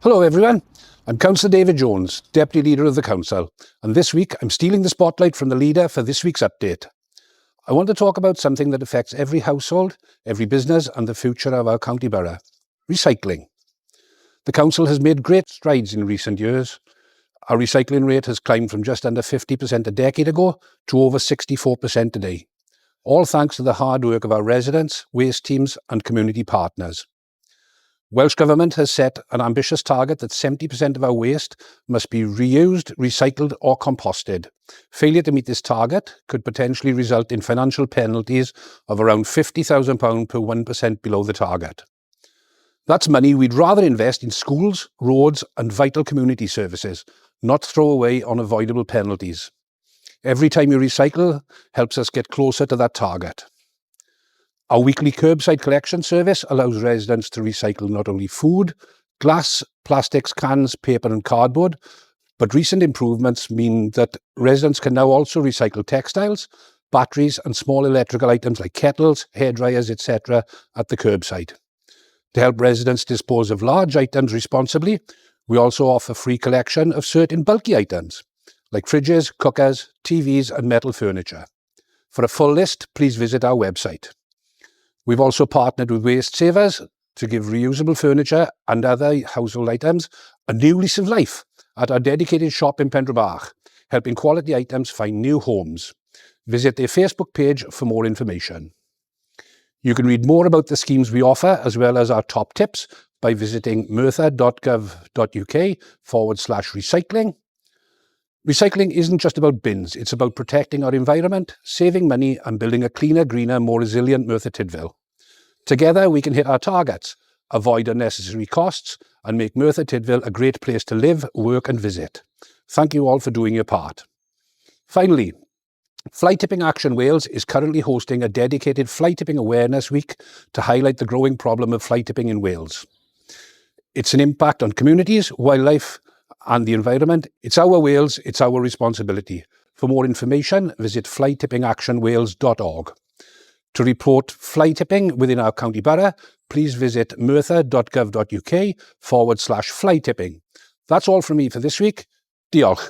Hello everyone, I'm Councillor David Jones, Deputy Leader of the Council, and this week I'm stealing the spotlight from the leader for this week's update. I want to talk about something that affects every household, every business and the future of our county borough: recycling. The Council has made great strides in recent years. Our recycling rate has climbed from just under 50% a decade ago to over 64% today, all thanks to the hard work of our residents, waste teams and community partners. Welsh Government has set an ambitious target that 70% of our waste must be reused, recycled or composted. Failure to meet this target could potentially result in financial penalties of around £50,000 per 1% below the target. That's money we'd rather invest in schools, roads and vital community services, not throw away on avoidable penalties. Every time you recycle helps us get closer to that target. Our weekly curbside collection service allows residents to recycle not only food, glass, plastics, cans, paper and cardboard, but recent improvements mean that residents can now also recycle textiles, batteries and small electrical items like kettles, hairdryers, etc. at the curbside. To help residents dispose of large items responsibly, we also offer free collection of certain bulky items like fridges, cookers, TVs and metal furniture. For a full list, please visit our website. We've also partnered with Waste Savers to give reusable furniture and other household items a new lease of life at our dedicated shop in Dirprwy, helping quality items find new homes. Visit their Facebook page for more information. You can read more about the schemes we offer as well as our top tips by visiting merthyr.gov.uk/recycling. Recycling isn't just about bins, it's about protecting our environment, saving money and building a cleaner, greener, more resilient Merthyr Tydfil. Together we can hit our targets, avoid unnecessary costs and make Merthyr Tydfil a great place to live, work and visit. Thank you all for doing your part. Finally, Fly Tipping Action Wales is currently hosting a dedicated Fly Tipping Awareness Week to highlight the growing problem of fly tipping in Wales. It's an impact on communities, wildlife and the environment. It's our Wales, it's our responsibility. For more information, visit flytippingactionwales.org. To report fly tipping within our county borough, please visit merthyr.gov.uk/fly tipping. That's all from me for this week. Diolch.